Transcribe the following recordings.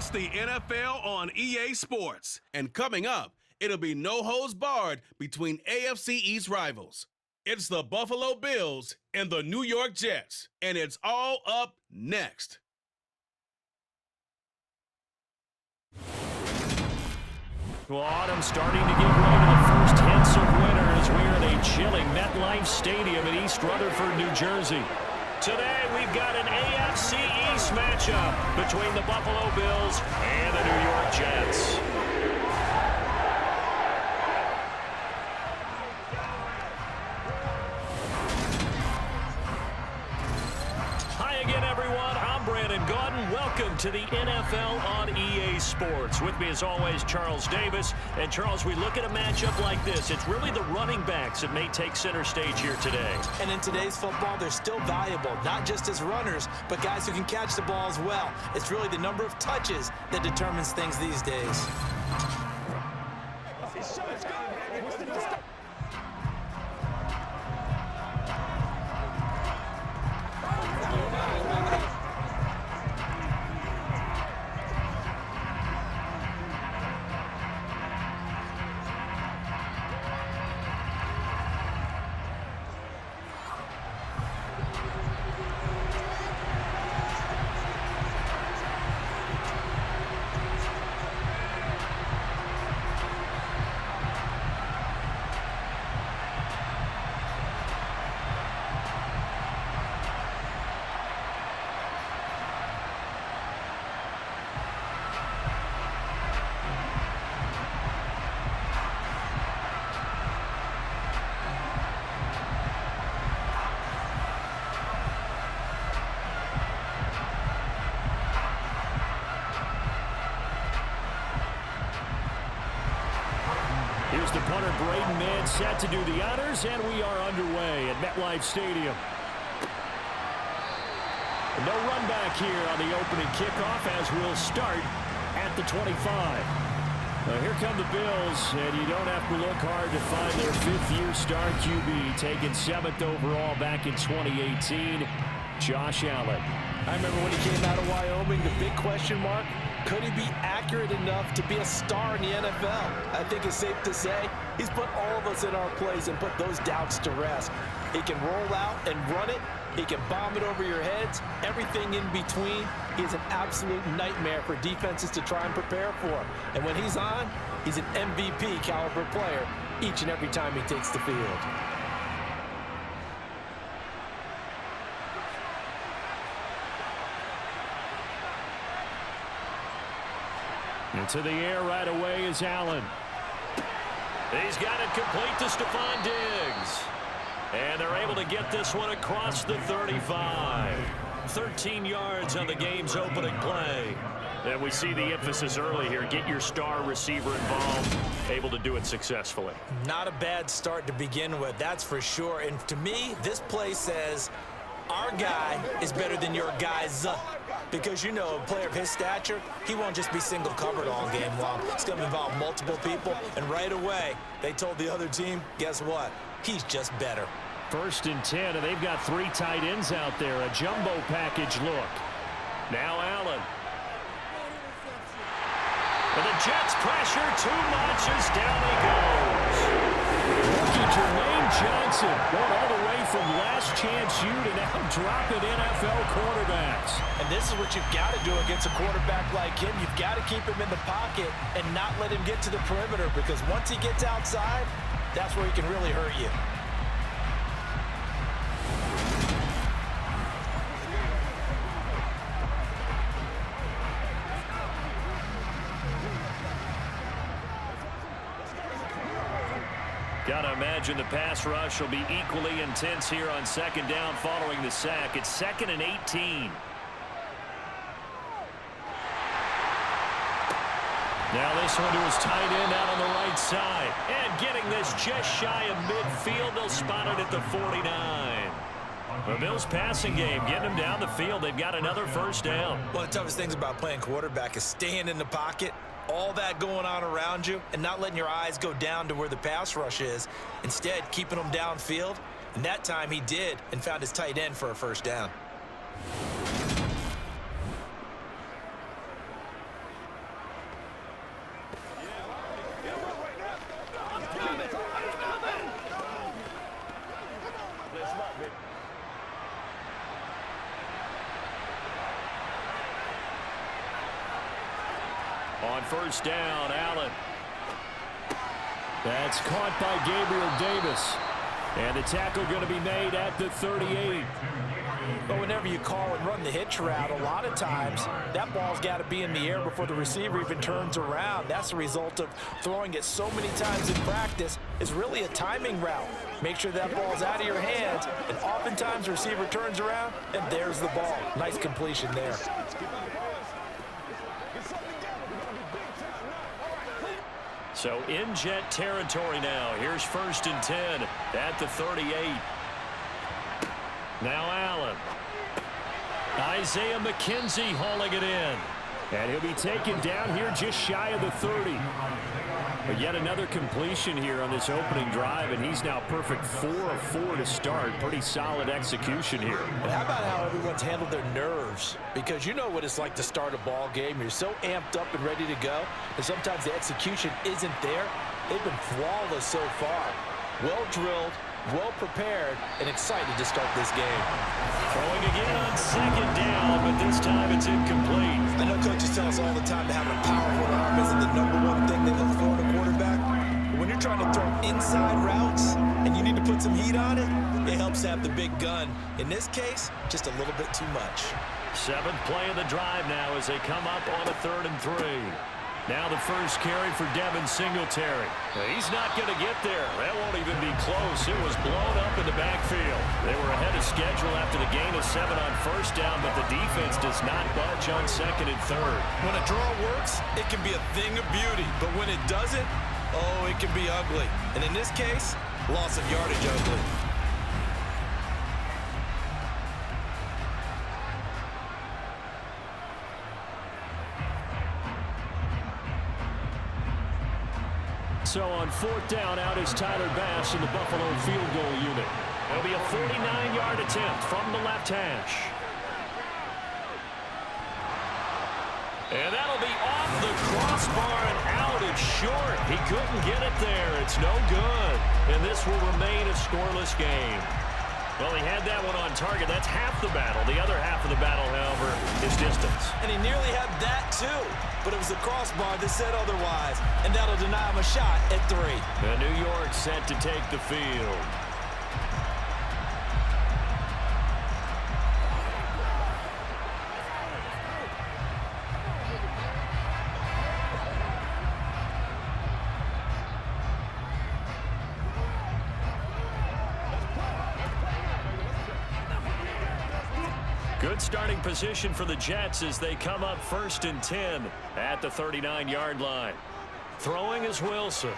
It's the NFL on EA Sports. And coming up, it'll be no holds barred between AFC East rivals. It's the Buffalo Bills and the New York Jets. And it's all up next. Well, autumn starting to give way to the first hints of winter as we are in a chilling MetLife Stadium in East Rutherford, New Jersey. Today, we've got an AFC East matchup between the Buffalo Bills and the New York Jets. Hi again, everyone. I'm Brandon Gaudin. Welcome to the NFL on EA Sports. With me, as always, Charles Davis. And, Charles, we look at a matchup like this. It's really the running backs that may take center stage here today. And in today's football, they're still valuable, not just as runners, but guys who can catch the ball as well. It's really the number of touches that determines things these days. Here's the punter, Braden Mann, set to do the honors, and we are underway at MetLife Stadium. No run back here on the opening kickoff as we'll start at the 25. Now here come the Bills, and you don't have to look hard to find their fifth-year star QB, taken 7th overall back in 2018, Josh Allen. I remember when he came out of Wyoming, the big question mark, could he be accurate enough to be a star in the NFL? I think it's safe to say he's put all of us in our place and put those doubts to rest. He can roll out and run it. He can bomb it over your heads. Everything in between. He's an absolute nightmare for defenses to try and prepare for. And when he's on, he's an MVP caliber player each and every time he takes the field. Into the air right away is Allen. He's got it complete to Stephon Diggs. And they're able to get this one across the 35. 13 yards on the game's opening play. And we see the emphasis early here. Get your star receiver involved. Able to do it successfully. Not a bad start to begin with, that's for sure. And to me, this play says, our guy is better than your guys. Because, you know, a player of his stature, he won't just be single covered all game long. It's going to involve multiple people. And right away, they told the other team, guess what? He's just better. 1st and 10, and they've got 3 tight ends out there. A jumbo package look. Now Allen. And the Jets pressure too much as down he goes. Rookie Jermaine Johnson going all the way from last chance you to now dropping NFL quarterbacks. And this is what you've got to do against a quarterback like him. You've got to keep him in the pocket and not let him get to the perimeter, because once he gets outside, that's where he can really hurt you. Gotta imagine the pass rush will be equally intense here on 2nd down following the sack. It's 2nd and 18. Now this one to his tight end out on the right side. And getting this just shy of midfield. They'll spot it at the 49. The Bills passing game, getting them down the field. They've got another 1st down. One of the toughest things about playing quarterback is staying in the pocket, all that going on around you, and not letting your eyes go down to where the pass rush is. Instead, keeping them downfield. And that time he did, and found his tight end for a 1st down. on first down. Allen. That's caught by Gabriel Davis. And the tackle going to be made at the 38. But whenever you call and run the hitch route, a lot of times that ball's got to be in the air before the receiver even turns around. That's the result of throwing it so many times in practice. It's really a timing route. Make sure that ball's out of your hands, and oftentimes the receiver turns around, and there's the ball. Nice completion there. So in Jet territory now. Here's 1st and 10 at the 38. Now Allen. Isaiah McKenzie hauling it in. And he'll be taken down here just shy of the 30. But yet another completion here on this opening drive, and he's now perfect 4 of 4 to start. Pretty solid execution here. But how about how everyone's handled their nerves? Because you know what it's like to start a ball game. You're so amped up and ready to go, and sometimes the execution isn't there. They've been flawless so far. Well drilled, well prepared, and excited to start this game. Throwing again on 2nd down, but this time it's incomplete. I know coaches tell us all the time that having a powerful arm isn't the #1 thing they look for in a quarterback. But when you're trying to throw inside routes and you need to put some heat on it, it helps to have the big gun. In this case, just a little bit too much. 7th play of the drive now as they come up on a 3rd and 3. Now the first carry for Devin Singletary. He's not going to get there. That won't even be close. It was blown up in the backfield. They were ahead of schedule after the gain of 7 on first down, but the defense does not budge on 2nd and 3rd. When a draw works, it can be a thing of beauty. But when it doesn't, oh, it can be ugly. And in this case, loss of yardage ugly. So on 4th down, out is Tyler Bass in the Buffalo field goal unit. It'll be a 49-yard attempt from the left hash. And that'll be off the crossbar and out. It's short. He couldn't get it there. It's no good. And this will remain a scoreless game. Well, he had that one on target. That's half the battle. The other half of the battle, however, is distance. And he nearly had that, too. But it was the crossbar that said otherwise. And that'll deny him a shot at 3. And New York set to take the field. Good starting position for the Jets as they come up 1st and 10 at the 39-yard line. Throwing is Wilson.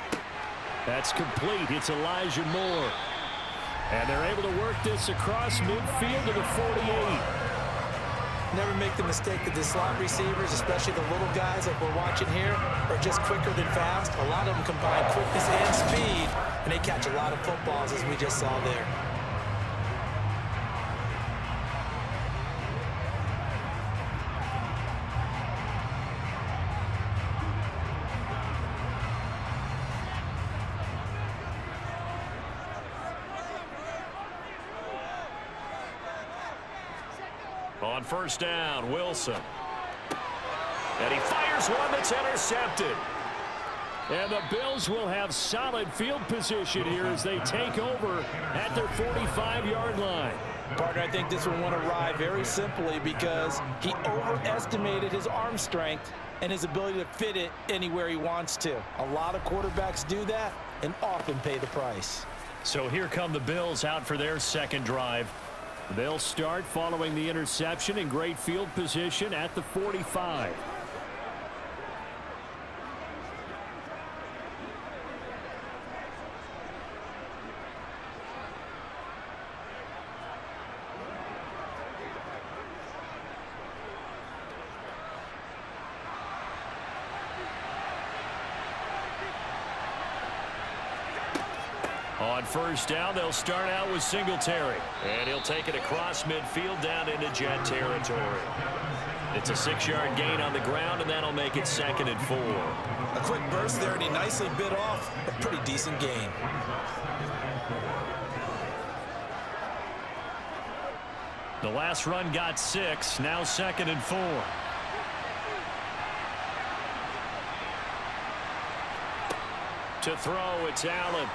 That's complete. It's Elijah Moore. And they're able to work this across midfield to the 48. Never make the mistake that the slot receivers, especially the little guys that we're watching here, are just quicker than fast. A lot of them combine quickness and speed, and they catch a lot of footballs, as we just saw there. On first down, Wilson. And he fires one that's intercepted. And the Bills will have solid field position here as they take over at their 45-yard line. Partner, I think this one won't arrive very simply because he overestimated his arm strength and his ability to fit it anywhere he wants to. A lot of quarterbacks do that and often pay the price. So here come the Bills out for their second drive. They'll start following the interception in great field position at the 45. On first down, they'll start out with Singletary. And he'll take it across midfield down into Jet territory. It's a 6-yard gain on the ground, and that'll make it 2nd and 4. A quick burst there, and he nicely bit off a pretty decent gain. The last run got 6, now 2nd and 4. To throw, it's Allen.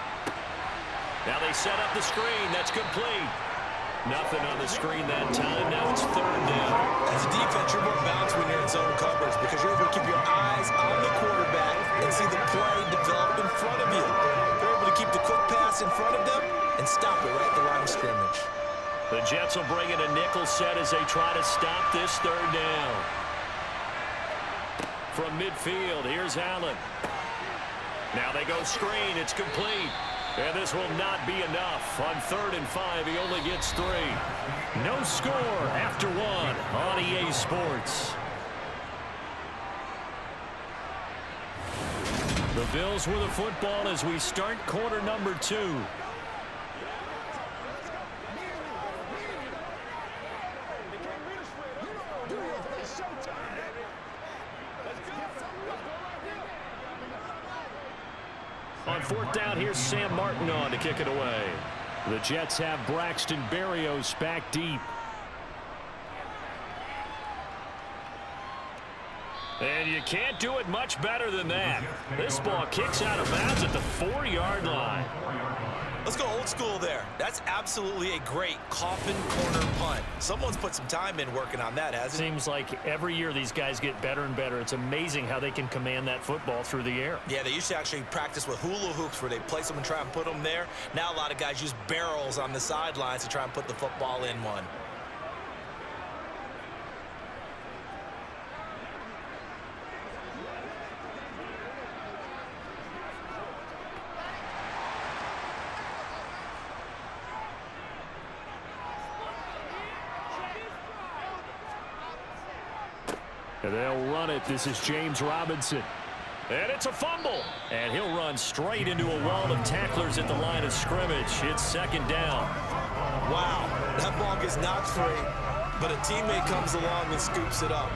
Now they set up the screen. That's complete. Nothing on the screen that time. Now it's third down. As a defense, you're more balanced when you're in zone coverage because you're able to keep your eyes on the quarterback and see the play develop in front of you. You're able to keep the quick pass in front of them and stop it right at the line of scrimmage. The Jets will bring in a nickel set as they try to stop this third down. From midfield, here's Allen. Now they go screen. It's complete. And this will not be enough. On 3rd and 5, he only gets 3. No score after 1 on EA Sports. The Bills with the football as we start quarter number 2. On 4th down, here's Sam Martin on to kick it away. The Jets have Braxton Berrios back deep. And you can't do it much better than that. This ball kicks out of bounds at the 4-yard line. Let's go old school there. That's absolutely a great coffin corner punt. Someone's put some time in working on that, hasn't it? Seems like every year these guys get better and better. It's amazing how they can command that football through the air. Yeah, they used to actually practice with hula hoops where they place them and try and put them there. Now a lot of guys use barrels on the sidelines to try and put the football in one. And they'll run it. This is James Robinson. And it's a fumble. And he'll run straight into a wall of tacklers at the line of scrimmage. It's 2nd down. Wow, that ball gets knocked free, but a teammate comes along and scoops it up.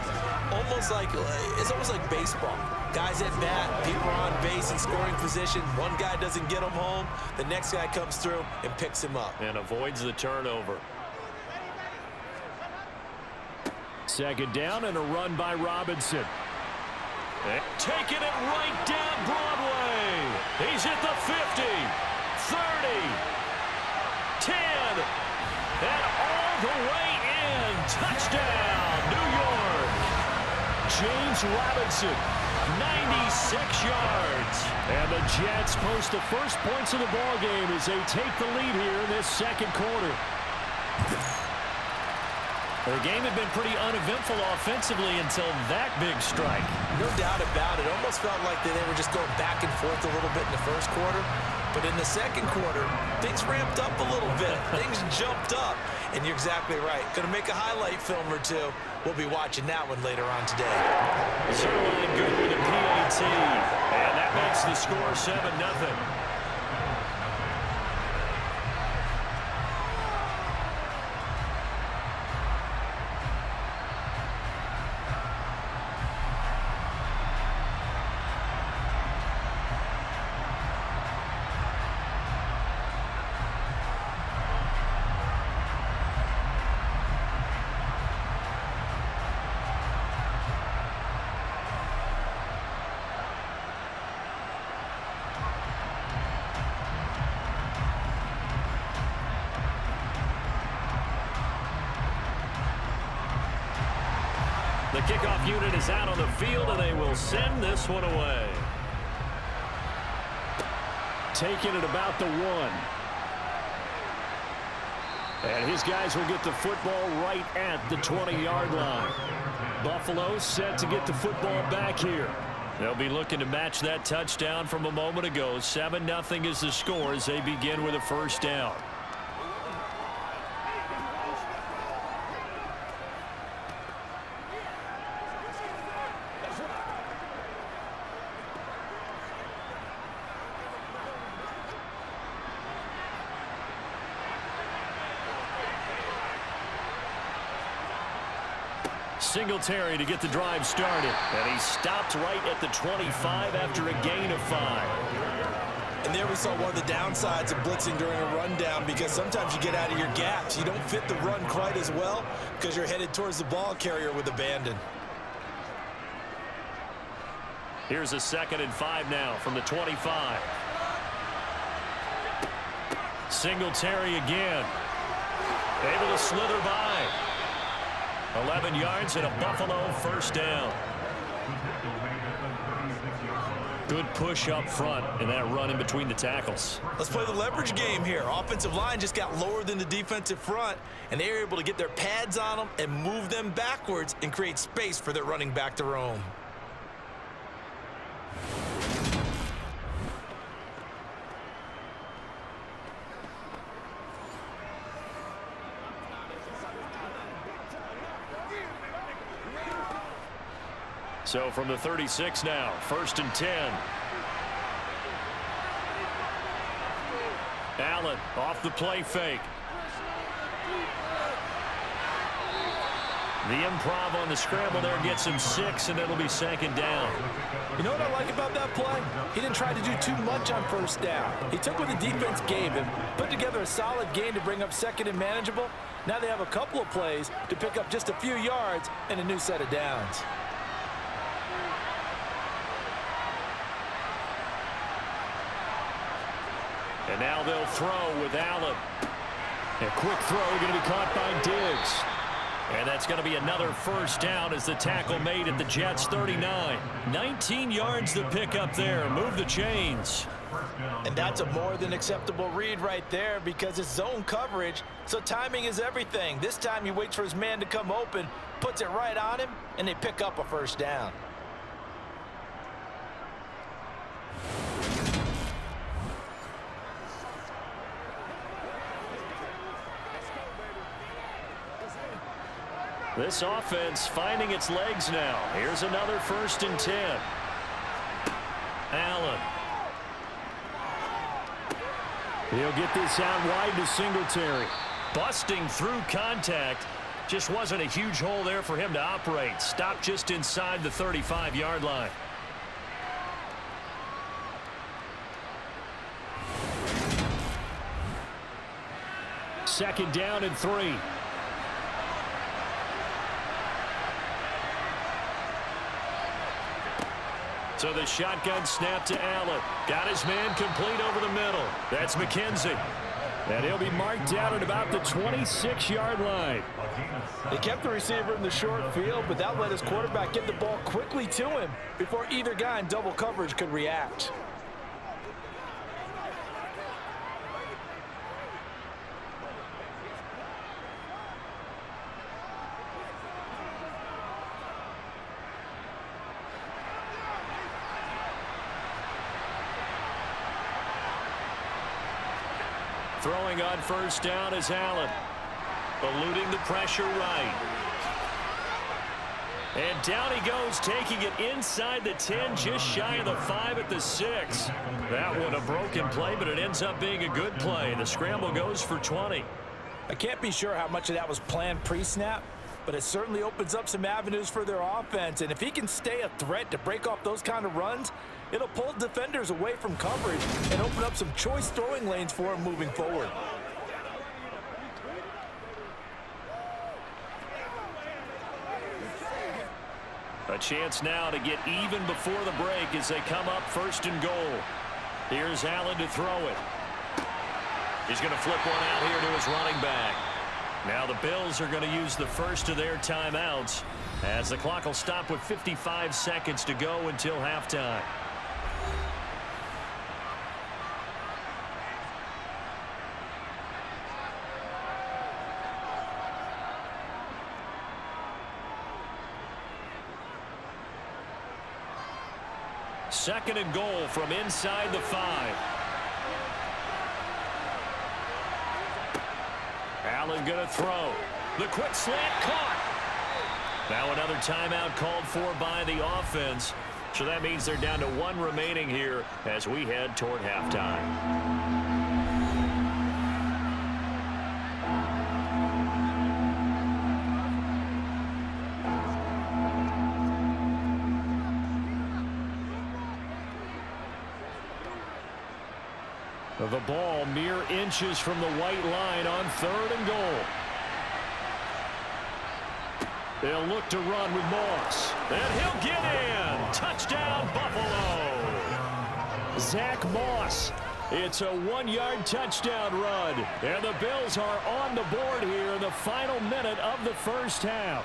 It's almost like baseball. Guys at bat, people are on base in scoring position. One guy doesn't get him home. The next guy comes through and picks him up. And avoids the turnover. 2nd down and a run by Robinson. And taking it right down Broadway. He's at the 50, 30, 10, and all the way in. Touchdown, New York. James Robinson, 96 yards. And the Jets post the first points of the ball game as they take the lead here in this 2nd quarter. The game had been pretty uneventful offensively until that big strike. No doubt about it. Almost felt like they were just going back and forth a little bit in the 1st quarter. But in the 2nd quarter, things ramped up a little bit. Things jumped up. And you're exactly right. Going to make a highlight film or two. We'll be watching that one later on today. Zerline good with a PAT. And that makes the score 7-0. The kickoff unit is out on the field, and they will send this one away. Taking it about the 1. And his guys will get the football right at the 20-yard line. Buffalo set to get the football back here. They'll be looking to match that touchdown from a moment ago. 7-0 is the score as they begin with a 1st down. Singletary to get the drive started. And he stopped right at the 25 after a gain of 5. And there we saw one of the downsides of blitzing during a rundown, because sometimes you get out of your gaps. You don't fit the run quite as well because you're headed towards the ball carrier with abandon. Here's a 2nd and 5 now from the 25. Singletary again. Able to slither by. 11 yards and a Buffalo first down. Good push up front and that run in between the tackles. Let's play the leverage game here. Offensive line just got lower than the defensive front, and they were able to get their pads on them and move them backwards and create space for their running back to roam. So from the 36 now, 1st and 10. Allen off the play fake. The improv on the scramble there gets him 6, and it'll be 2nd down. You know what I like about that play? He didn't try to do too much on 1st down. He took what the defense gave him, put together a solid game to bring up 2nd and manageable. Now they have a couple of plays to pick up just a few yards and a new set of downs. And now they'll throw with Allen. A quick throw going to be caught by Diggs. And that's going to be another 1st down as the tackle made at the Jets' 39. 19 yards to pick up there. Move the chains. And that's a more than acceptable read right there because it's zone coverage, so timing is everything. This time he waits for his man to come open, puts it right on him, and they pick up a 1st down. This offense finding its legs now. Here's another 1st and 10. Allen. He'll get this out wide to Singletary. Busting through contact. Just wasn't a huge hole there for him to operate. Stopped just inside the 35-yard line. Second down and 3. So the shotgun snap to Allen. Got his man complete over the middle. That's McKenzie. And he'll be marked down at about the 26-yard line. They kept the receiver in the short field, but that let his quarterback get the ball quickly to him before either guy in double coverage could react. Throwing on 1st down is Allen. Eluding the pressure right. And down he goes, taking it inside the 10, just shy of the 5 at the 6. That one a broken play, but it ends up being a good play. The scramble goes for 20. I can't be sure how much of that was planned pre-snap, but it certainly opens up some avenues for their offense. And if he can stay a threat to break off those kind of runs, it'll pull defenders away from coverage and open up some choice throwing lanes for him moving forward. A chance now to get even before the break as they come up 1st and goal. Here's Allen to throw it. He's going to flip one out here to his running back. Now the Bills are going to use the first of their timeouts as the clock will stop with 55 seconds to go until halftime. Second and goal from inside the 5. Allen going to throw. The quick slant caught. Now another timeout called for by the offense. So that means they're down to 1 remaining here as we head toward halftime. The ball mere inches from the white line on 3rd and goal. They'll look to run with Moss. And he'll get in. Touchdown, Buffalo. Zach Moss It's a 1-yard touchdown run. And the Bills are on the board here in the final minute of the first half.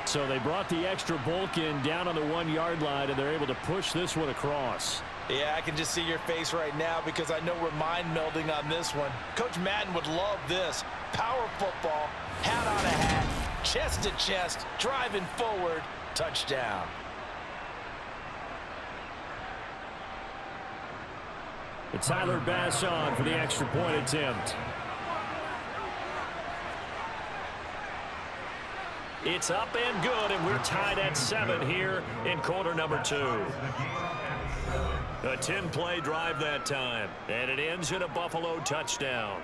So they brought the extra bulk in down on the 1-yard line, and they're able to push this one across. Yeah, I can just see your face right now because I know we're mind melding on this one. Coach Madden would love this. Power football, hat on a hat, chest to chest, driving forward, touchdown. It's Tyler Bass on for the extra point attempt. It's up and good, and we're tied at 7 here in quarter number 2. A 10-play drive that time, and it ends in a Buffalo touchdown.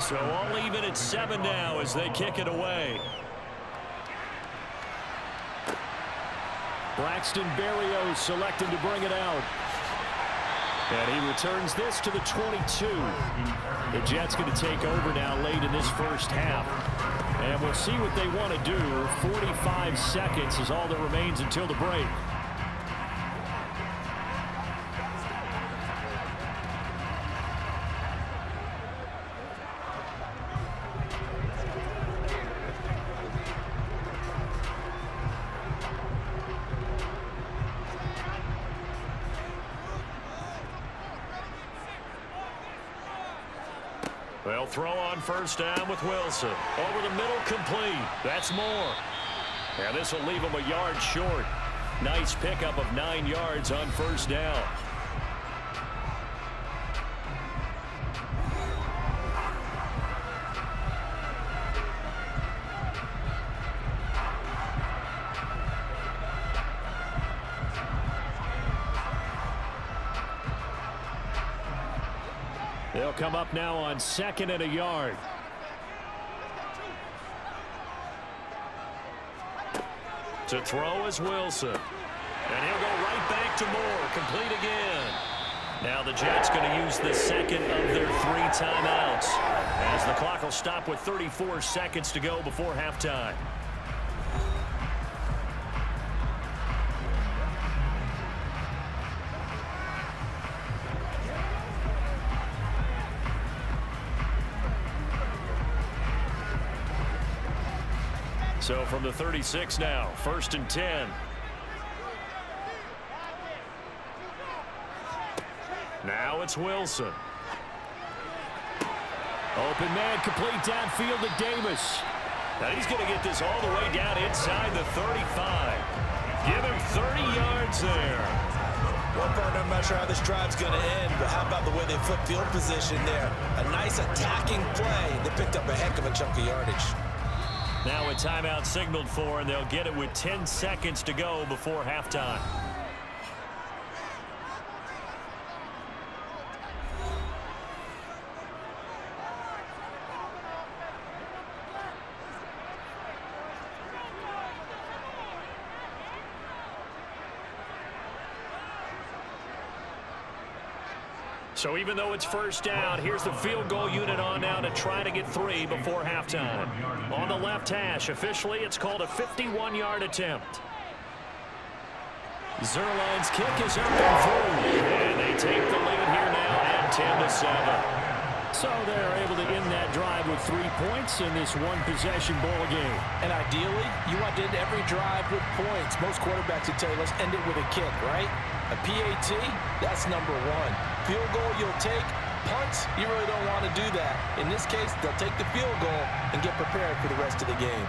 So all even at 7 now as they kick it away. Braxton Berrios selecting to bring it out. And he returns this to the 22. The Jets going to take over now late in this first half. And we'll see what they want to do. 45 seconds is all that remains until the break. They'll throw on first down with Wilson. Over the middle, complete. That's more. And this will leave him a yard short. Nice pickup of 9 yards on first down. They'll come up now on 2nd and a yard. To throw is Wilson. And he'll go right back to Moore. Complete again. Now the Jets going to use the second of their 3 timeouts, as the clock will stop with 34 seconds to go before halftime. So from the 36 now, 1st and 10. Now it's Wilson. Open man, complete downfield to Davis. Now he's going to get this all the way down inside the 35. Give him 30 yards there. Well, partner, I'm not sure how this drive's going to end, but how about the way they flip field position there? A nice attacking play. They picked up a heck of a chunk of yardage. Now a timeout signaled for, and they'll get it with 10 seconds to go before halftime. So even though it's first down, here's the field goal unit on now to try to get 3 before halftime. On the left hash, officially it's called a 51-yard attempt. Zerline's kick is up and through. And they take the lead here now at 10-7. So they're able to end that drive with 3 points in this one-possession ball game. And ideally, you want to end every drive with points. Most quarterbacks would tell you, let's end it with a kick, right? A PAT, that's number 1. Field goal you'll take. Punts, you really don't want to do that. In this case, they'll take the field goal and get prepared for the rest of the game.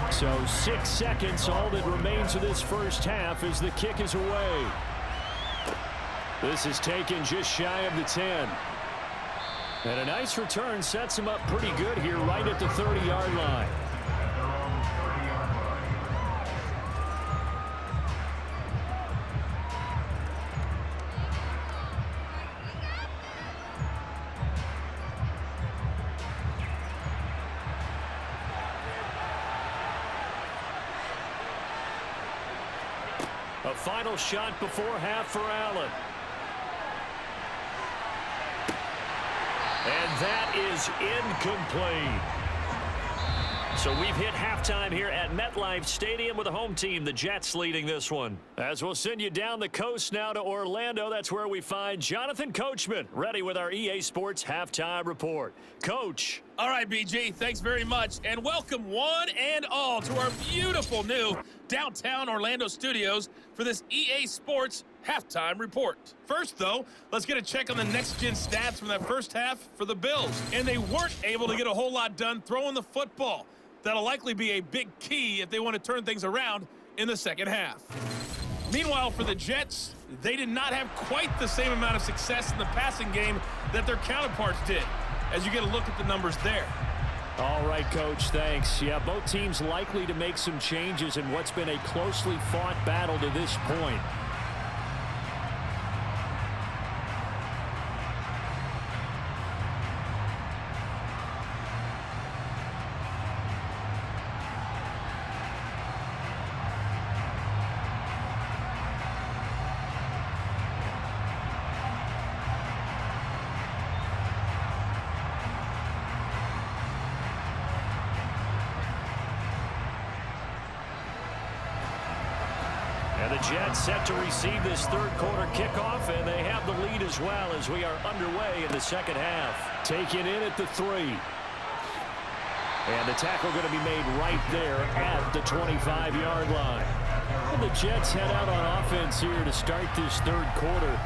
So 6 seconds, all that remains of this first half as the kick is away. This is taken just shy of the 10. And a nice return sets him up pretty good here right at the 30-yard line. A final shot before half for Allen. And that is incomplete. So we've hit halftime here at MetLife Stadium with the home team, the Jets, leading this one. As we'll send you down the coast now to Orlando, that's where we find Jonathan Coachman, ready with our EA Sports halftime report. Coach. All right, BG, thanks very much. And welcome one and all to our beautiful new downtown Orlando studios for this EA Sports halftime report. First, though, let's get a check on the next-gen stats from that first half for the Bills. And they weren't able to get a whole lot done throwing the football. That'll likely be a big key if they want to turn things around in the second half. Meanwhile, for the Jets, they did not have quite the same amount of success in the passing game that their counterparts did, as you get a look at the numbers there. All right, Coach, thanks. Yeah, both teams likely to make some changes in what's been a closely fought battle to this point. And the Jets set to receive this third quarter kickoff, and they have the lead as well as we are underway in the second half. Taken in at the 3. And the tackle going to be made right there at the 25-yard line. And the Jets head out on offense here to start this third quarter.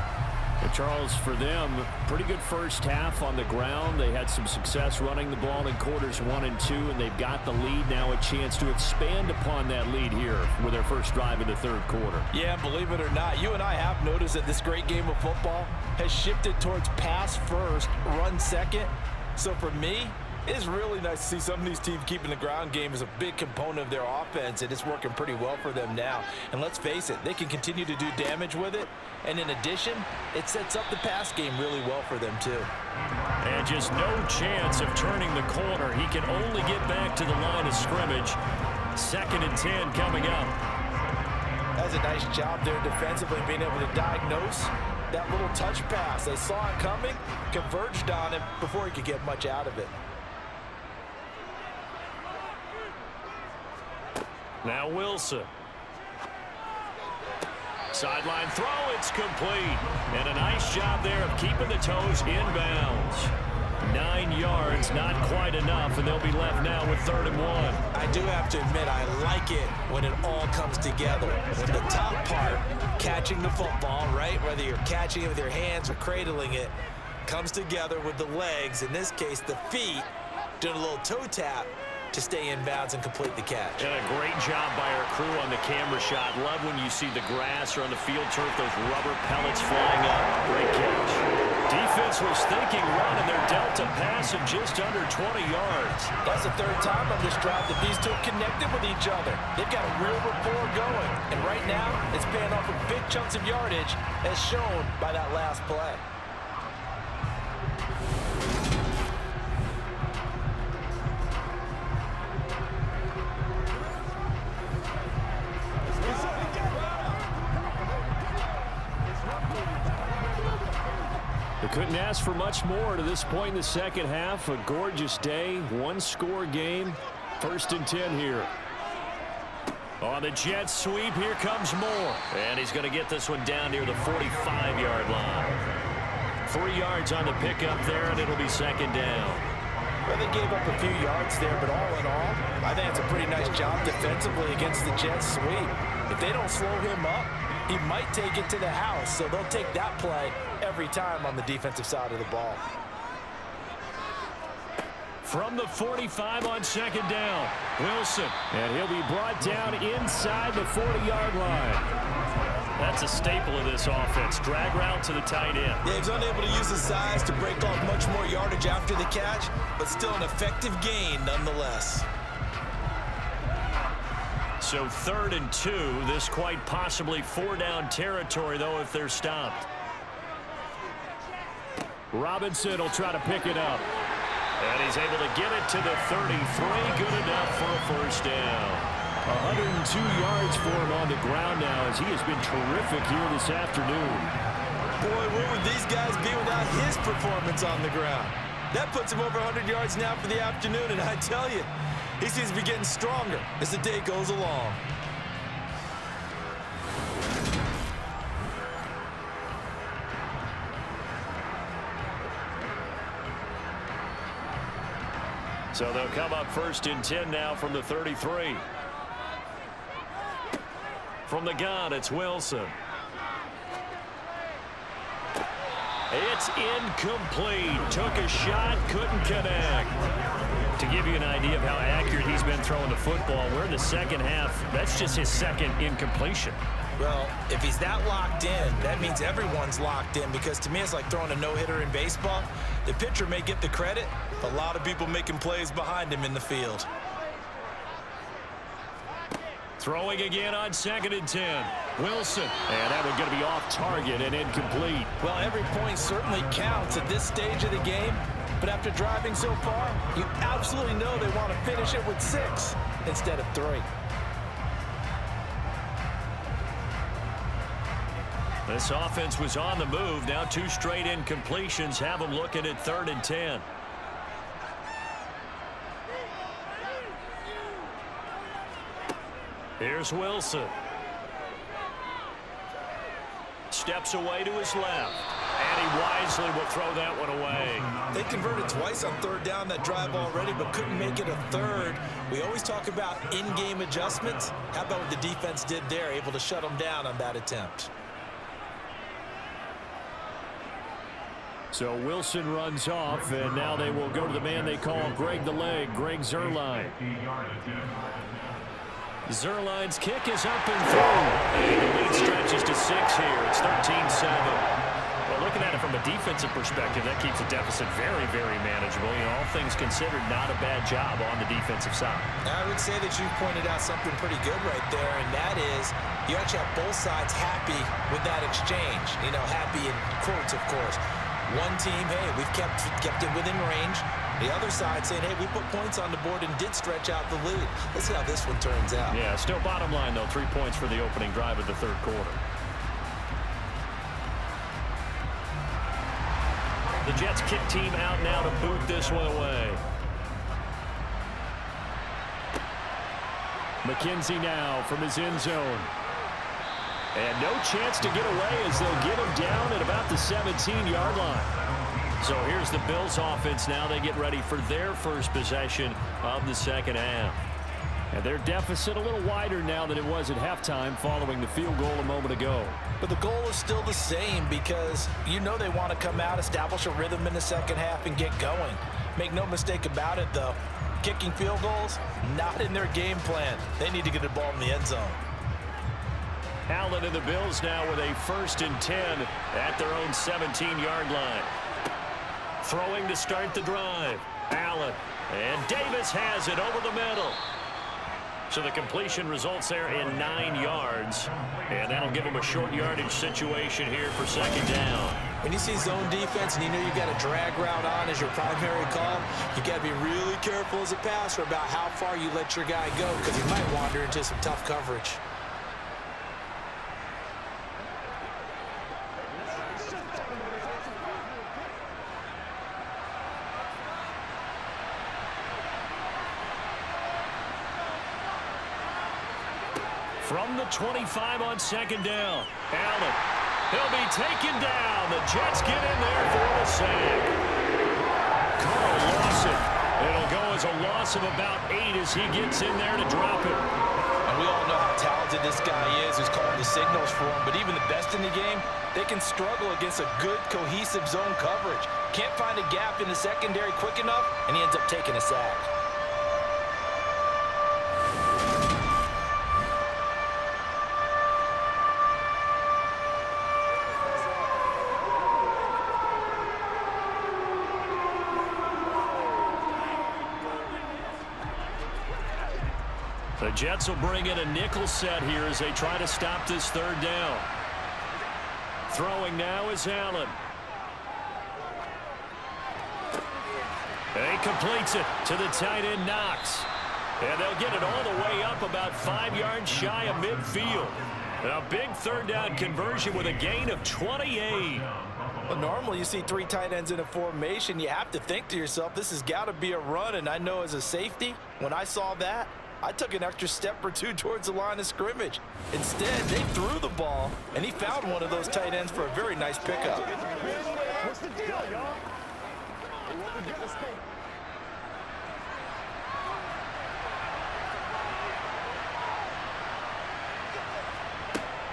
And Charles, for them, pretty good first half on the ground. They had some success running the ball in quarters 1 and 2, and they've got the lead now, a chance to expand upon that lead here with their first drive in the third quarter. Yeah, believe it or not, you and I have noticed that this great game of football has shifted towards pass first, run second. So for me, it's really nice to see some of these teams keeping the ground game as a big component of their offense, and it's working pretty well for them now. And let's face it, they can continue to do damage with it. And in addition, it sets up the pass game really well for them too. And just no chance of turning the corner. He can only get back to the line of scrimmage. 2nd and 10 coming up. That's a nice job there defensively, being able to diagnose that little touch pass. They saw it coming, converged on him before he could get much out of it. Now Wilson. Sideline throw, it's complete. And a nice job there of keeping the toes inbounds. 9 yards, not quite enough, and they'll be left now with 3rd and 1. I do have to admit, I like it when it all comes together. When the top part, catching the football, right, whether you're catching it with your hands or cradling it, comes together with the legs, in this case the feet, doing a little toe tap to stay in bounds and complete the catch. And a great job by our crew on the camera shot. Love when you see the grass or on the field turf, those rubber pellets flying up. Great catch. Defense was thinking run, and they're dealt a pass of just under 20 yards. That's the 3rd time on this drive that these two have connected with each other. They've got a real rapport going. And right now, it's paying off with big chunks of yardage, as shown by that last play. They couldn't ask for much more to this point in the second half. A gorgeous day, 1-score game. 1st and 10 here. On the Jets sweep, here comes Moore. And he's going to get this one down near the 45-yard line. 3 yards on the pickup there, and it'll be 2nd down. Well, they gave up a few yards there, but all in all, I think it's a pretty nice job defensively against the Jets sweep. If they don't slow him up, he might take it to the house, so they'll take that play every time on the defensive side of the ball. From the 45 on 2nd down, Wilson. And he'll be brought down inside the 40-yard line. That's a staple of this offense. Drag route to the tight end. Yeah, he was unable to use his size to break off much more yardage after the catch, but still an effective gain nonetheless. So 3rd and 2. This quite possibly 4-down territory, though, if they're stopped. Robinson will try to pick it up. And he's able to get it to the 33. Good enough for a first down. 102 yards for him on the ground now as he has been terrific here this afternoon. Boy, where would these guys be without his performance on the ground? That puts him over 100 yards now for the afternoon, and I tell you, he seems to be getting stronger as the day goes along. So they'll come up 1st and 10 now from the 33. From the gun, it's Wilson. It's incomplete. Took a shot, couldn't connect. To give you an idea of how accurate he's been throwing the football, we're in the second half. That's just his second incompletion. Well, if he's that locked in, that means everyone's locked in, because to me it's like throwing a no-hitter in baseball. The pitcher may get the credit, but a lot of people making plays behind him in the field. Throwing again on 2nd and 10. Wilson. And that one's going to be off target and incomplete. Well, every point certainly counts at this stage of the game, but after driving so far, you absolutely know they want to finish it with 6 instead of 3. This offense was on the move. Now 2 straight incompletions have them looking at 3rd and 10. Here's Wilson. Steps away to his left. And he wisely will throw that one away. They converted twice on 3rd down that drive already, but couldn't make it a 3rd. We always talk about in-game adjustments. How about what the defense did there, able to shut them down on that attempt? So Wilson runs off, and now they will go to the man they call Greg the Leg, Greg Zuerlein. Zerline's kick is up and through. And the lead stretches to 6 here. It's 13-7. Well, looking at it from a defensive perspective, that keeps the deficit very, very manageable. You know, all things considered, not a bad job on the defensive side. I would say that you pointed out something pretty good right there, and that is you actually have both sides happy with that exchange. You know, happy in quotes, of course. One team, hey, we've kept it within range. The other side saying, hey, we put points on the board and did stretch out the lead. Let's see how this one turns out. Yeah, still bottom line, though, 3 points for the opening drive of the 3rd quarter. The Jets kick team out now to boot this one away. McKenzie now from his end zone. And no chance to get away as they'll get him down at about the 17-yard line. So here's the Bills offense now. They get ready for their first possession of the second half. And their deficit a little wider now than it was at halftime following the field goal a moment ago. But the goal is still the same, because you know they want to come out, establish a rhythm in the second half, and get going. Make no mistake about it, though. Kicking field goals, not in their game plan. They need to get the ball in the end zone. Allen and the Bills now with a 1st and 10 at their own 17-yard line. Throwing to start the drive. Allen. And Davis has it over the middle. So the completion results there in 9 yards. And that'll give them a short yardage situation here for 2nd down. When you see zone defense and you know you've got a drag route on as your primary call, you got to be really careful as a passer about how far you let your guy go, because he might wander into some tough coverage. From the 25 on 2nd down. Allen. He'll be taken down. The Jets get in there for the sack. Carl Lawson. It'll go as a loss of about 8 as he gets in there to drop it. And we all know how talented this guy is, who's calling the signals for him. But even the best in the game, they can struggle against a good, cohesive zone coverage. Can't find a gap in the secondary quick enough, and he ends up taking a sack. Jets will bring in a nickel set here as they try to stop this third down. Throwing now is Allen. He completes it to the tight end, Knox. And they'll get it all the way up about 5 yards shy of midfield. A big third down conversion with a gain of 28. Well, normally you see 3 tight ends in a formation. You have to think to yourself, this has got to be a run. And I know as a safety, when I saw that, I took an extra step or 2 towards the line of scrimmage. Instead, they threw the ball, and he found one of those tight ends for a very nice pickup. What's the deal, y'all?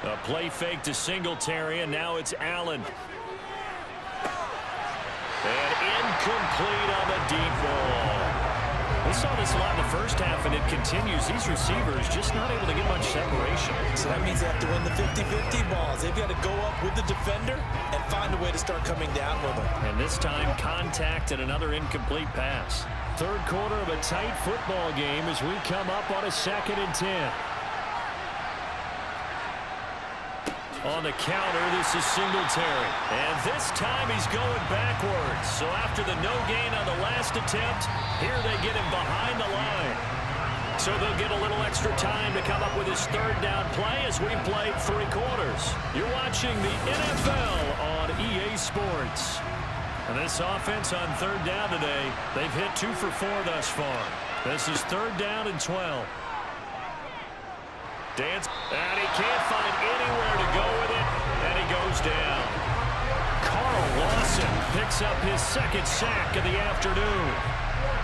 A play fake to Singletary, and now it's Allen. And incomplete on the deep ball. We saw this a lot in the first half, and it continues. These receivers just not able to get much separation. So that means they have to win the 50-50 balls. They've got to go up with the defender and find a way to start coming down with them. And this time, contact and another incomplete pass. Third quarter of a tight football game as we come up on a 2nd and 10. On the counter, this is Singletary. And this time he's going backwards. So after the no gain on the last attempt, here they get him behind the line. So they'll get a little extra time to come up with his third down play as we've played 3 quarters. You're watching the NFL on EA Sports. And this offense on third down today, they've hit 2 for 4 thus far. This is 3rd down and 12. Dance, and he can't find anywhere to go with it, and he goes down. Carl Lawson picks up his 2nd sack of the afternoon.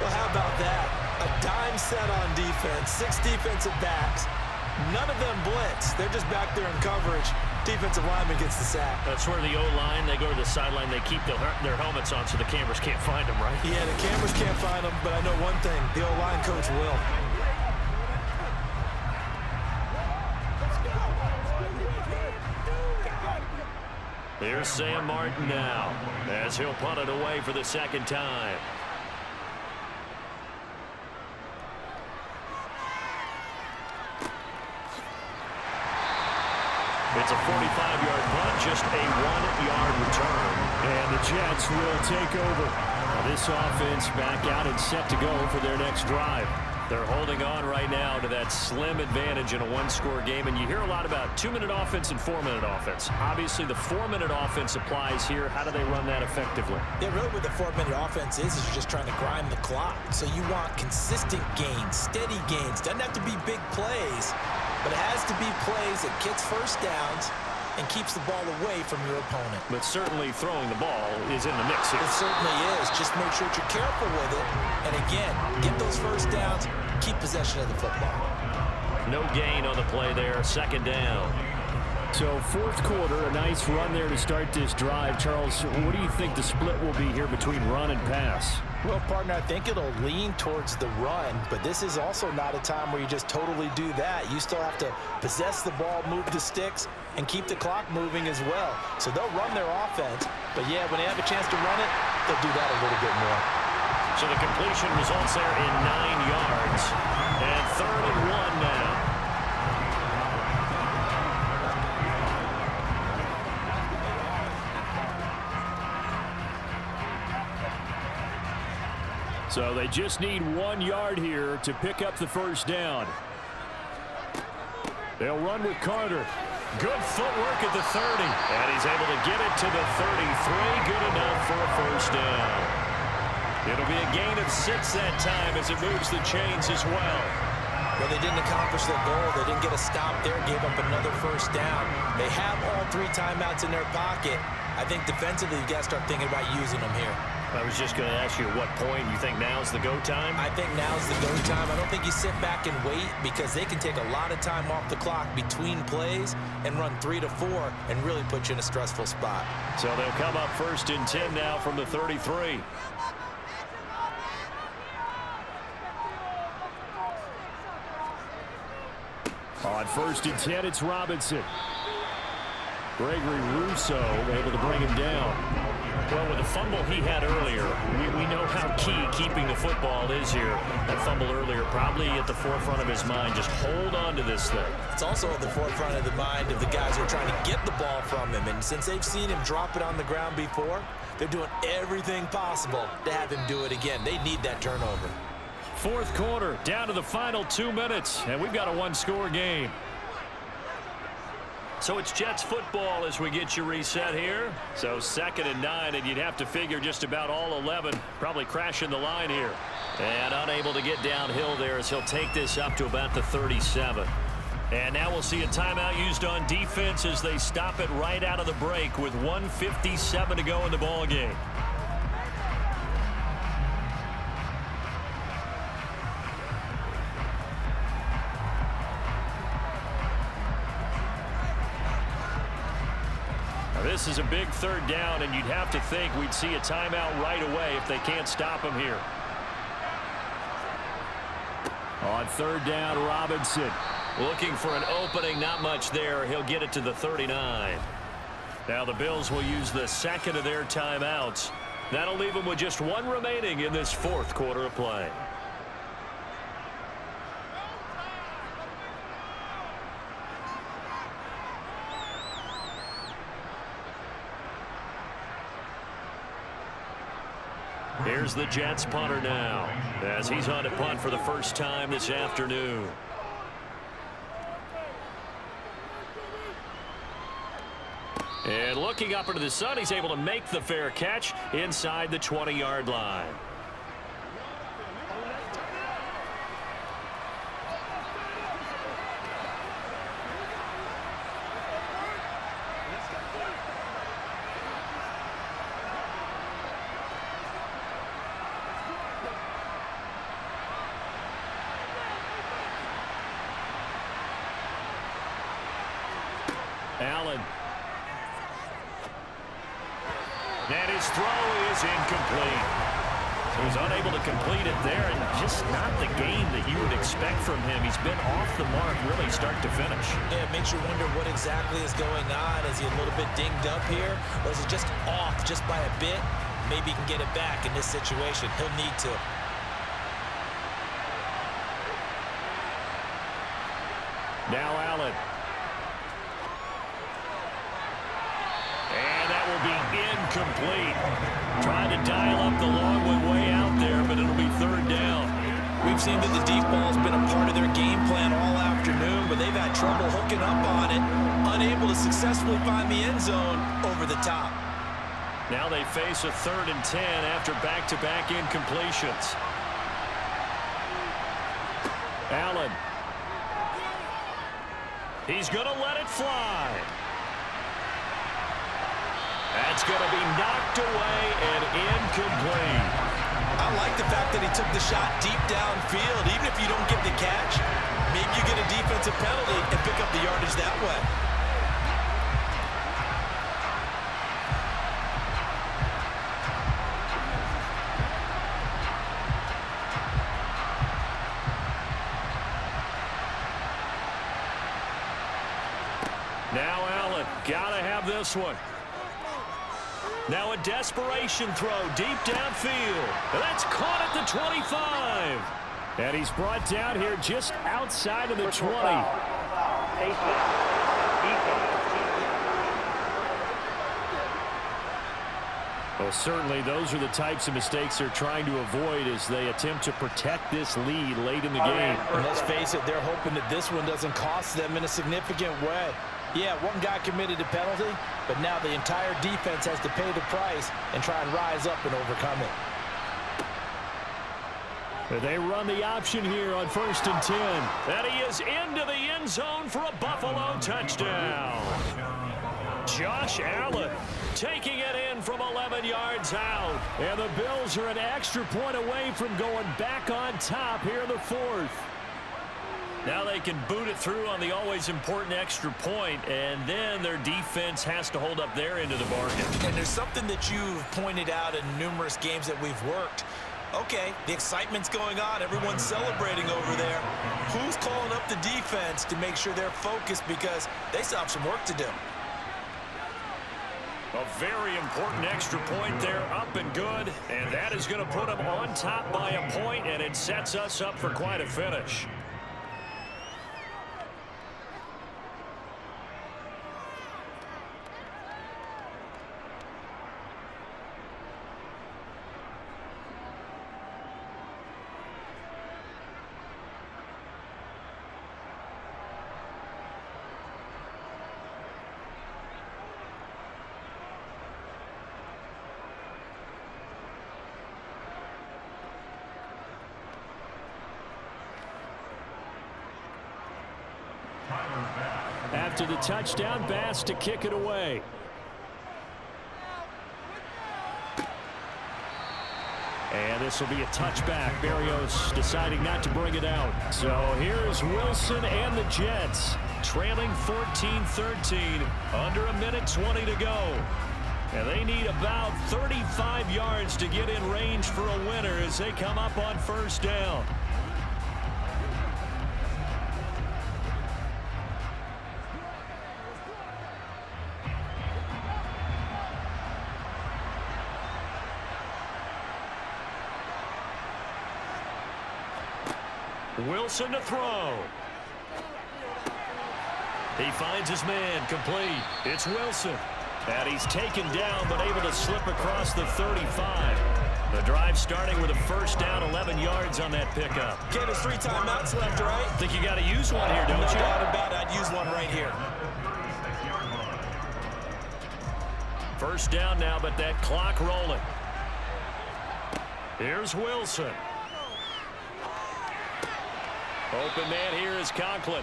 Well, how about that? A dime set on defense, 6 defensive backs. None of them blitz. They're just back there in coverage. Defensive lineman gets the sack. That's where the O-line, they go to the sideline, they keep their helmets on so the cameras can't find them, right? Yeah, the cameras can't find them, but I know one thing. The O-line coach will. Here's Sam Martin now as he'll punt it away for the 2nd time. It's a 45-yard punt, just a 1-yard return. And the Jets will take over. Now this offense back out and set to go for their next drive. They're holding on right now to that slim advantage in a 1-score game. And you hear a lot about 2-minute offense and 4-minute offense. Obviously, the 4-minute offense applies here. How do they run that effectively? Yeah, really what the 4-minute offense is you're just trying to grind the clock. So you want consistent gains, steady gains. Doesn't have to be big plays, but it has to be plays that gets first downs and keeps the ball away from your opponent. But certainly throwing the ball is in the mix here. It certainly is. Just make sure that you're careful with it. And again, get those first downs, keep possession of the football. No gain on the play there, 2nd down. So 4th quarter, a nice run there to start this drive. Charles, what do you think the split will be here between run and pass? Well, partner, I think it'll lean towards the run, but this is also not a time where you just totally do that. You still have to possess the ball, move the sticks, and keep the clock moving as well. So they'll run their offense, but yeah, when they have a chance to run it, they'll do that a little bit more. So the completion results there in 9 yards. And 3rd and 1 now. So they just need 1 yard here to pick up the first down. They'll run with Carter. Good footwork at the 30. And he's able to get it to the 33. Good enough for a first down. It'll be a gain of 6 that time as it moves the chains as well. Well, they didn't accomplish their goal. They didn't get a stop there, gave up another first down. They have all 3 timeouts in their pocket. I think defensively, you've got to start thinking about using them here. I was just going to ask you at what point you think now's the go time? I think now's the go time. I don't think you sit back and wait because they can take a lot of time off the clock between plays and run 3 to 4 and really put you in a stressful spot. So they'll come up 1st and 10 now from the 33. On 1st and 10, it's Robinson. Gregory Rousseau able to bring him down. Well, with the fumble he had earlier, we know how key keeping the football is here. That fumble earlier probably at the forefront of his mind. Just hold on to this thing. It's also at the forefront of the mind of the guys who are trying to get the ball from him. And since they've seen him drop it on the ground before, they're doing everything possible to have him do it again. They need that turnover. Fourth quarter, down to the final 2 minutes, and we've got a one-score game. So it's Jets football as we get you reset here. So 2nd and 9, and you'd have to figure just about all 11 probably crashing the line here. And unable to get downhill there as he'll take this up to about the 37. And now we'll see a timeout used on defense as they stop it right out of the break with 1:57 to go in the ball game. This is a big 3rd down, and you'd have to think we'd see a timeout right away if they can't stop him here. On 3rd down, Robinson looking for an opening. Not much there. He'll get it to the 39. Now the Bills will use the 2nd of their timeouts. That'll leave them with just 1 remaining in this 4th quarter of play. Here's the Jets punter now as he's on to punt for the first time this afternoon. And looking up into the sun, he's able to make the fair catch inside the 20-yard line. Allen. And his throw is incomplete. He was unable to complete it there, and just not the game that you would expect from him. He's been off the mark really start to finish. Yeah, it makes you wonder what exactly is going on. Is he a little bit dinged up here? Or is it just off just by a bit? Maybe he can get it back in this situation. He'll need to. Now Allen. And that will be incomplete. Trying to dial up the long one way out there, but it'll be 3rd down. We've seen that the deep ball's been a part of their game plan all afternoon, but they've had trouble hooking up on it, unable to successfully find the end zone over the top. Now they face a 3rd and 10 after back-to-back incompletions. Allen. He's going to let it fly. That's going to be knocked away and incomplete. I like the fact that he took the shot deep downfield. Even if you don't get the catch, maybe you get a defensive penalty and pick up the yardage that way. Now Allen, gotta have this one. Now a desperation throw deep downfield. That's caught at the 25. And he's brought down here just outside of the 20. Well, certainly those are the types of mistakes they're trying to avoid as they attempt to protect this lead late in the game. And let's face it, they're hoping that this one doesn't cost them in a significant way. Yeah, one guy committed a penalty, but now the entire defense has to pay the price and try and rise up and overcome it. They run the option here on 1st and 10. And he is into the end zone for a Buffalo touchdown. Josh Allen taking it in from 11 yards out. And the Bills are an extra point away from going back on top here in the 4th. Now they can boot it through on the always important extra point, and then their defense has to hold up their end of the bargain. And there's something that you've pointed out in numerous games that we've worked. Okay, the excitement's going on. Everyone's celebrating over there. Who's calling up the defense to make sure they're focused because they still have some work to do? A very important extra point there, up and good. And that is going to put them on top by a point, and it sets us up for quite a finish. After the touchdown, Bass to kick it away. And this will be a touchback. Berrios deciding not to bring it out. So here's Wilson and the Jets trailing 14-13. Under a minute 20 to go. And they need about 35 yards to get in range for a winner as they come up on first down. Wilson to throw. He finds his man, complete. It's Wilson. And he's taken down, but able to slip across the 35. The drive starting with a first down, 11 yards on that pickup. Get his 3 timeouts left, right? Think you got to use one here, don't you? No doubt about it. I'd use one right here. First down now, but that clock rolling. Here's Wilson. Open man here is Conklin.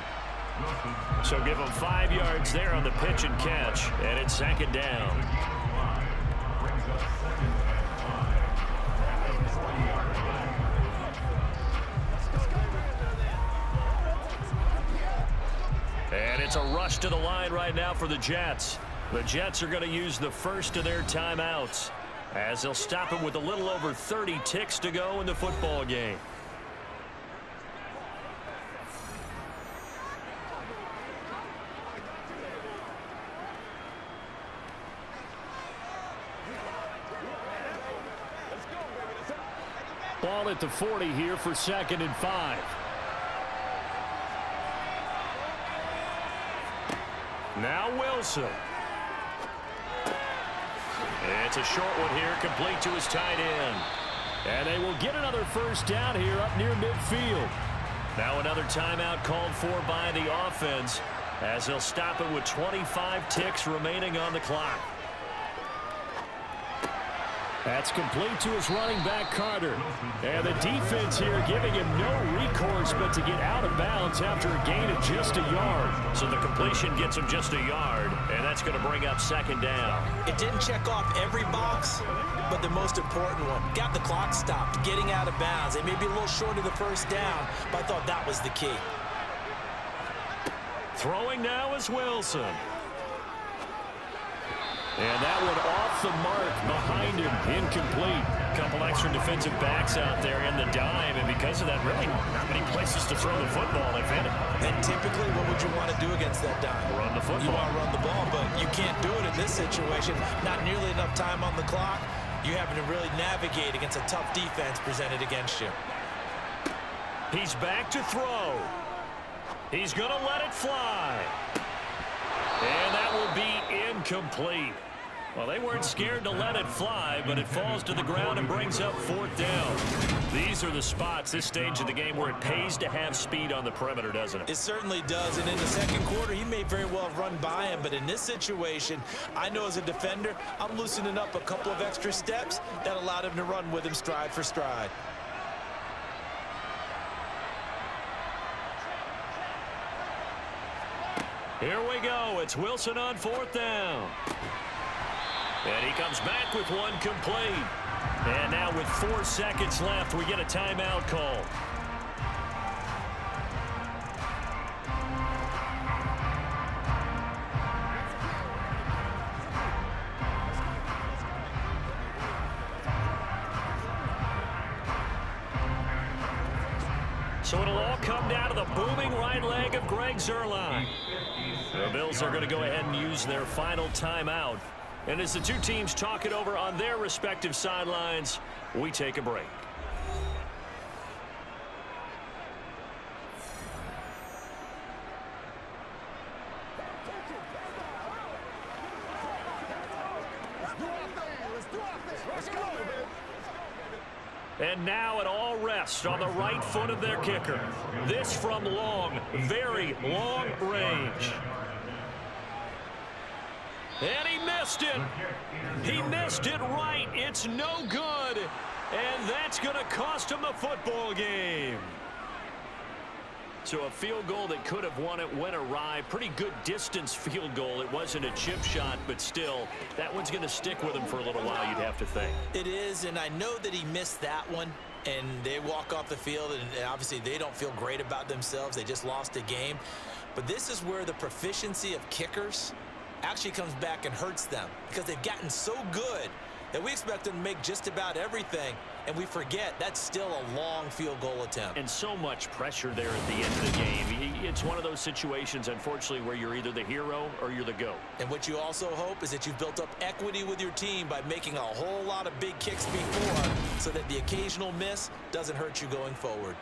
So give him 5 yards there on the pitch and catch, and it's second down. And it's a rush to the line right now for the Jets. The Jets are going to use the first of their timeouts as they'll stop him with a little over 30 ticks to go in the football game. Ball at the 40 here for 2nd and 5. Now Wilson. It's a short one here, complete to his tight end. And they will get another first down here up near midfield. Now another timeout called for by the offense as they'll stop it with 25 ticks remaining on the clock. That's complete to his running back, Carter. And the defense here giving him no recourse but to get out of bounds after a gain of just a yard. So the completion gets him just a yard, and that's going to bring up second down. It didn't check off every box, but the most important one. Got the clock stopped, getting out of bounds. They may be a little short of the first down, but I thought that was the key. Throwing now is Wilson. And that one off the mark behind him, incomplete. Couple extra defensive backs out there in the dime, and because of that, really not many places to throw the football, if any. And typically, what would you want to do against that dime? Run the football. You want to run the ball, but you can't do it in this situation. Not nearly enough time on the clock. You're having to really navigate against a tough defense presented against you. He's back to throw. He's going to let it fly. And that will be incomplete. Well, they weren't scared to let it fly, but it falls to the ground and brings up 4th down. These are the spots, this stage of the game, where it pays to have speed on the perimeter, doesn't it? It certainly does, and in the second quarter, he may very well have run by him, but in this situation, I know as a defender, I'm loosening up a couple of extra steps that allowed him to run with him stride for stride. Here we go. It's Wilson on 4th down. And he comes back with one complete. And now with 4 seconds left, we get a timeout call. So it'll all come down to the booming right leg of Greg Zuerlein. The Bills are going to go ahead and use their final timeout And as the two teams talk it over on their respective sidelines, we take a break. And now it all rests on the right foot of their kicker. This from long, very long range. And he missed it. He missed it right. It's no good. And that's going to cost him the football game. So a field goal that could have won it went awry. Pretty good distance field goal. It wasn't a chip shot, but still, that one's going to stick with him for a little while, you'd have to think. It is, and I know that he missed that one, and they walk off the field, and obviously they don't feel great about themselves. They just lost a game. But this is where the proficiency of kickers actually comes back and hurts them, because they've gotten so good that we expect them to make just about everything, and we forget that's still a long field goal attempt. And so much pressure there at the end of the game. It's one of those situations, unfortunately, where you're either the hero or you're the GOAT. And what you also hope is that you've built up equity with your team by making a whole lot of big kicks before, so that the occasional miss doesn't hurt you going forward.